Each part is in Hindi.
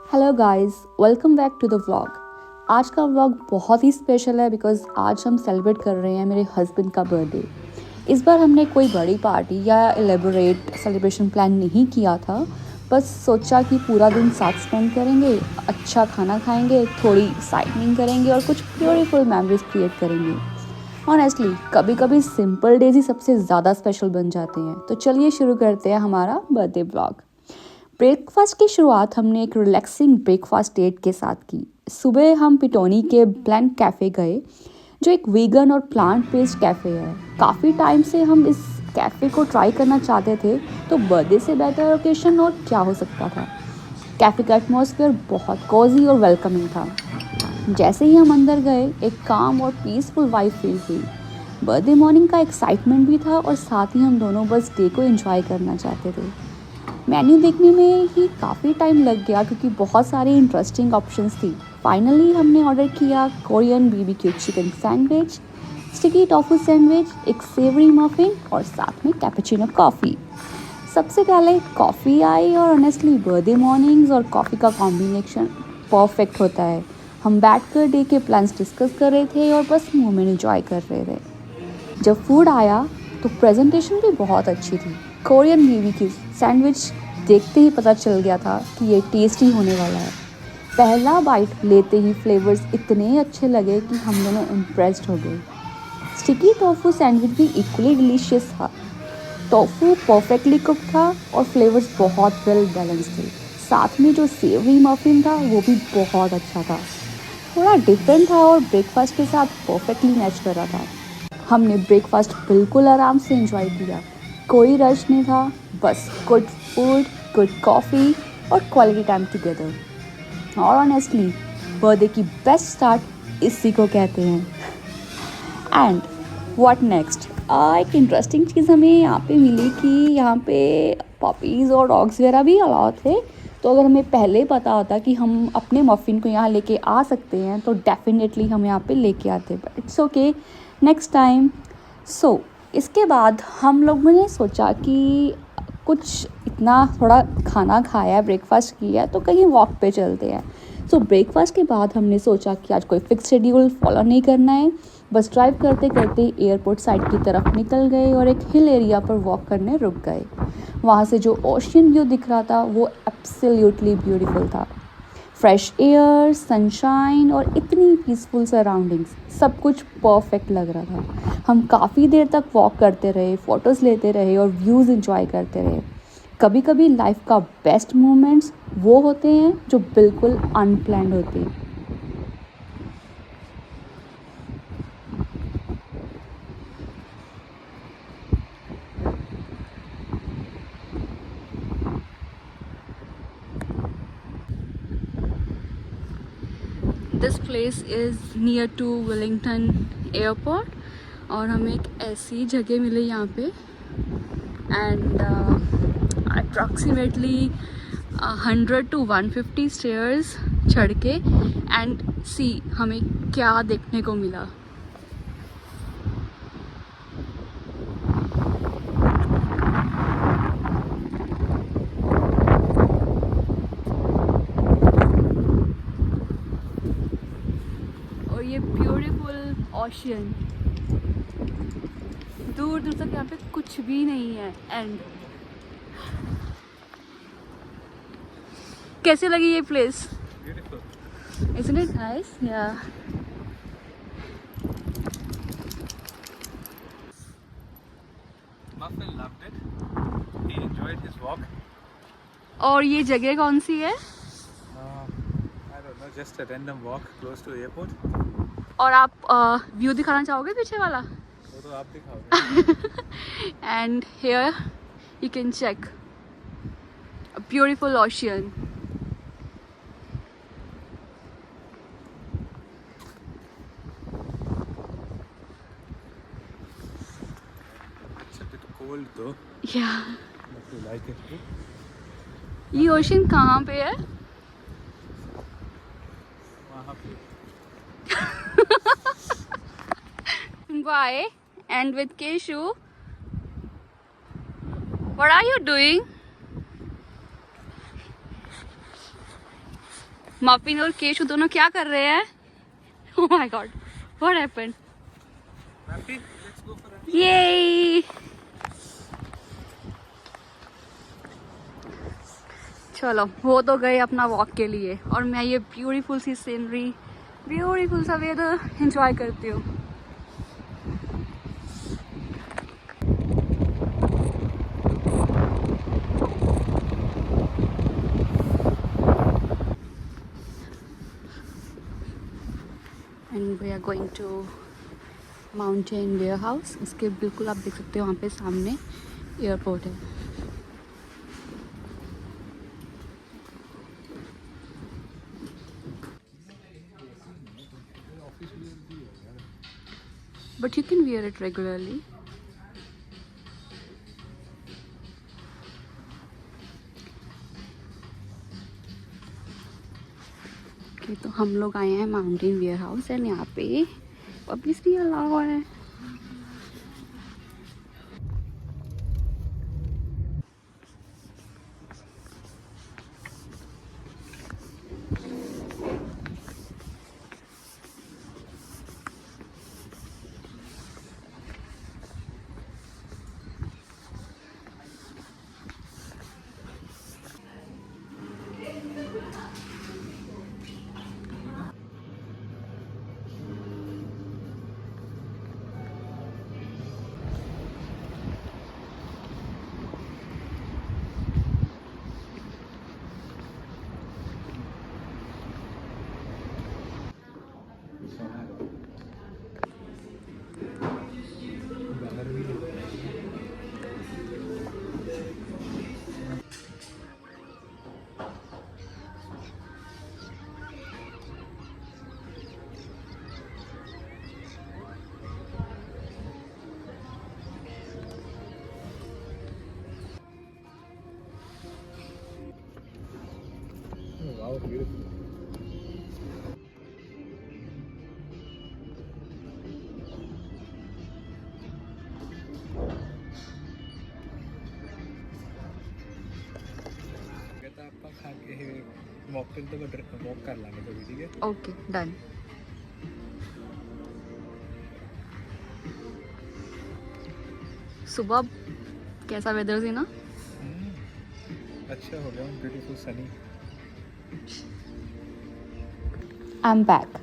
Hello guys, welcome back to the vlog. आज का व्लॉग बहुत ही स्पेशल है बिकॉज़ आज हम सेलिब्रेट कर रहे हैं मेरे हस्बैंड का बर्थडे। इस बार हमने कोई बड़ी पार्टी या एलेबोरेट सेलिब्रेशन प्लान नहीं किया था, बस सोचा कि पूरा दिन साथ स्पेंड करेंगे, अच्छा खाना खाएंगे, थोड़ी साइटनिंग करेंगे और कुछ ब्यूटीफुल मेमोरीज क्रिएट करेंगे। ऑनेस्टली कभी कभी सिंपल डेज ही सबसे ज़्यादा स्पेशल बन जाते हैं। तो चलिए शुरू करते हैं हमारा बर्थडे व्लॉग। ब्रेकफास्ट की शुरुआत हमने एक रिलैक्सिंग ब्रेकफास्ट डेट के साथ की। सुबह हम पिटोनी के ब्लैंक कैफ़े गए, जो एक वीगन और प्लांट बेस्ड कैफ़े है। काफ़ी टाइम से हम इस कैफ़े को ट्राई करना चाहते थे, तो बर्थडे से बेटर ओकेशन और क्या हो सकता था। कैफ़े का एटमॉस्फेयर बहुत कोजी और वेलकमिंग था। जैसे ही हम अंदर गए, एक काम और पीसफुल वाइब फील हुई। बर्थडे मॉर्निंग का एक्साइटमेंट भी था और साथ ही हम दोनों बस डे को एंजॉय करना चाहते थे। मेन्यू देखने में ही काफ़ी टाइम लग गया क्योंकि बहुत सारी इंटरेस्टिंग ऑप्शंस थी। फाइनली हमने ऑर्डर किया Korean BBQ chicken sandwich, sticky tofu sandwich, एक सेवरी मफिन और साथ में कैपुचिनो कॉफ़ी। सबसे पहले कॉफ़ी आई और ऑनेस्टली बर्थडे मॉर्निंग्स और कॉफ़ी का कॉम्बिनेशन परफेक्ट होता है। हम बैठकर डे के प्लान्स डिस्कस कर रहे थे और बस मोमेंट एंजॉय कर रहे थे। जब फूड आया तो प्रेजेंटेशन भी बहुत अच्छी थी। कोरियन बीबीक्यू सैंडविच देखते ही पता चल गया था कि ये टेस्टी होने वाला है। पहला बाइट लेते ही फ्लेवर्स इतने अच्छे लगे कि हम दोनों इम्प्रेस्ड हो गए। स्टिकी टोफू सैंडविच भी इक्वली डिलीशियस था। टोफू परफेक्टली कुक था और फ्लेवर्स बहुत वेल बैलेंस थे। साथ में जो सेवरी मफिन था वो भी बहुत अच्छा था। थोड़ा डिफरेंट था और ब्रेकफास्ट के साथ परफेक्टली मैच कर रहा था। हमने ब्रेकफास्ट बिल्कुल आराम से एंजॉय किया। कोई रश नहीं था, बस गुड फूड, गुड कॉफ़ी और क्वालिटी टाइम टुगेदर। और ऑनेस्टली बर्थडे की बेस्ट स्टार्ट इसी को कहते हैं। एंड व्हाट नेक्स्ट, एक इंटरेस्टिंग चीज़ हमें यहाँ पे मिली कि यहाँ पे पपीज़ और डॉग्स वगैरह भी अलाउ थे। तो अगर हमें पहले पता होता कि हम अपने मफ़िन को यहाँ लेके आ सकते हैं तो डेफिनेटली हम यहाँ पे लेके आते, but it's okay, next time. So इसके बाद हम लोगों ने सोचा कि कुछ इतना थोड़ा खाना खाया, ब्रेकफास्ट किया, तो कहीं वॉक पे चलते हैं। सो ब्रेकफास्ट के बाद हमने सोचा कि आज कोई फिक्स शेड्यूल फॉलो नहीं करना है, बस ड्राइव करते करते एयरपोर्ट साइड की तरफ निकल गए और एक हिल एरिया पर वॉक करने रुक गए। वहाँ से जो ओशियन व्यू दिख रहा था वो एब्सोल्युटली ब्यूटीफुल था। फ्रेश एयर, सनशाइन और इतनी पीसफुल सराउंडिंग्स, सब कुछ परफेक्ट लग रहा था। हम काफ़ी देर तक वॉक करते रहे, फ़ोटोज़ लेते रहे और व्यूज़ एंजॉय करते रहे। कभी कभी लाइफ का बेस्ट मोमेंट्स वो होते हैं जो बिल्कुल अनप्लैन्ड होते हैं। This place is near to Wellington airport और हमें एक ऐसी जगह मिली यहाँ पे एंड अप्रॉक्सीमेटली 100 to 150 स्टेयर्स चढ़ के एंड सी हमें क्या देखने को मिला। और ये ब्यूटीफुल ओशियन, दूर दूर तक यहाँ पे कुछ भी नहीं है। एंड कैसे लगी ये place? Isn't it nice? Yeah. Muffin loved it. He enjoyed his walk. और ये जगह कौन सी है? I don't know, just a random walk close to airport. और आप व्यू दिखाना चाहोगे पीछे वाला? वो तो आप दिखाओगे. And here you can check a beautiful ocean. It's a bit cold though. Yeah. But you like it too. ये ओशन कहाँ पे है? वहाँ पे. Bye. And with Keshu, what are you doing? मापिन और केशु दोनों क्या कर रहे हैं? Oh my God, what happened? Happy? Let's go for a ये चलो वो तो गए अपना वॉक के लिए और मैं ये ब्यूटीफुल सी सीनरी, ब्यूटीफुल सा वेदर एंजॉय करती हूँ। And we are going to mountain warehouse. इसके बिल्कुल आप देख सकते हो वहाँ पे सामने एयरपोर्ट है। But you can wear it regularly. Okay, तो हम लोग आए हैं माउंटेन वेयर हाउस एंड यहाँ पे पब्लिस भी अलाउ है। Wow, beautiful. कहता आपका खा के मॉकटेल तो वॉक कर लांगे कभी, ठीक है? Okay done. सुबह कैसा वेदर थी ना? अच्छा हो गया, beautiful sunny. I am back.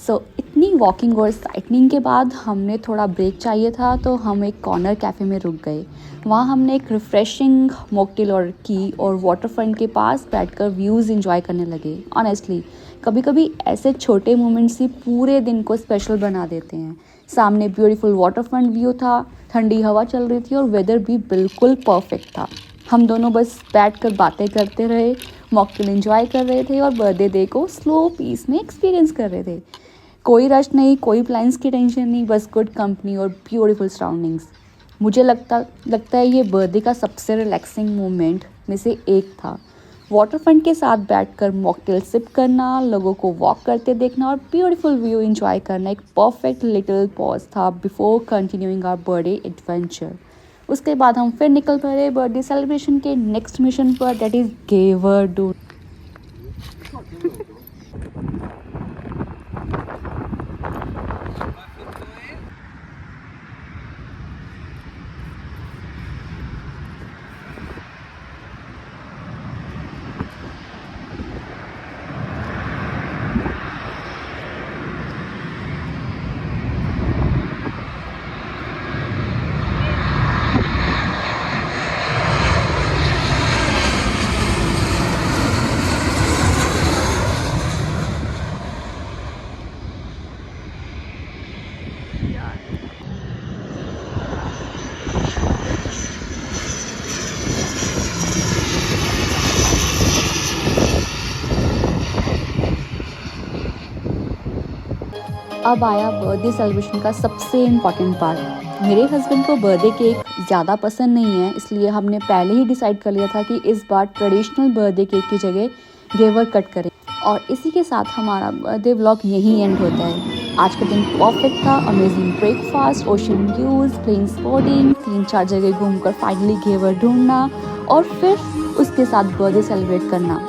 So इतनी वॉकिंग और साइकिलिंग के बाद हमने थोड़ा ब्रेक चाहिए था तो हम एक कॉर्नर कैफ़े में रुक गए। वहाँ हमने एक रिफ़्रेशिंग मॉकटेल ऑर्डर की और वाटर फ्रंट के पास बैठकर व्यूज़ एंजॉय करने लगे। ऑनेस्टली कभी कभी ऐसे छोटे मोमेंट्स ही पूरे दिन को स्पेशल बना देते हैं। सामने ब्यूटीफुल वाटर फ्रंट व्यू था, ठंडी हवा चल रही थी और वेदर भी बिल्कुल परफेक्ट था। हम दोनों बस बैठकर बातें करते रहे, मॉकटेल एंजॉय कर रहे थे और बर्थडे डे को स्लो पीस में एक्सपीरियंस कर रहे थे। कोई रश नहीं, कोई प्लान्स की टेंशन नहीं, बस गुड कंपनी और ब्यूटीफुल सराउंडिंग्स। मुझे लगता है ये बर्थडे का सबसे रिलैक्सिंग मोमेंट में से एक था। वाटर फ्रंट के साथ बैठकर मॉकटेल सिप करना, लोगों को वॉक करते देखना और ब्यूटीफुल व्यू एंजॉय करना एक परफेक्ट लिटिल पॉज था before continuing our birthday adventure. उसके बाद हम फिर निकल पड़े बर्थडे सेलिब्रेशन के नेक्स्ट मिशन पर, दैट इज़ गेवरडून। अब आया बर्थडे सेलिब्रेशन का सबसे इम्पॉर्टेंट पार्ट। मेरे हस्बैंड को बर्थडे केक ज़्यादा पसंद नहीं है, इसलिए हमने पहले ही डिसाइड कर लिया था कि इस बार ट्रेडिशनल बर्थडे केक की जगह गेवर कट करें। और इसी के साथ हमारा बर्थडे व्लॉग यहीं एंड होता है। आज का दिन परफेक्ट था, amazing breakfast, ocean views, plane sporting, 3-4 जगह घूमकर फाइनली गेवर ढूंढना और फिर उसके साथ बर्थडे सेलिब्रेट करना।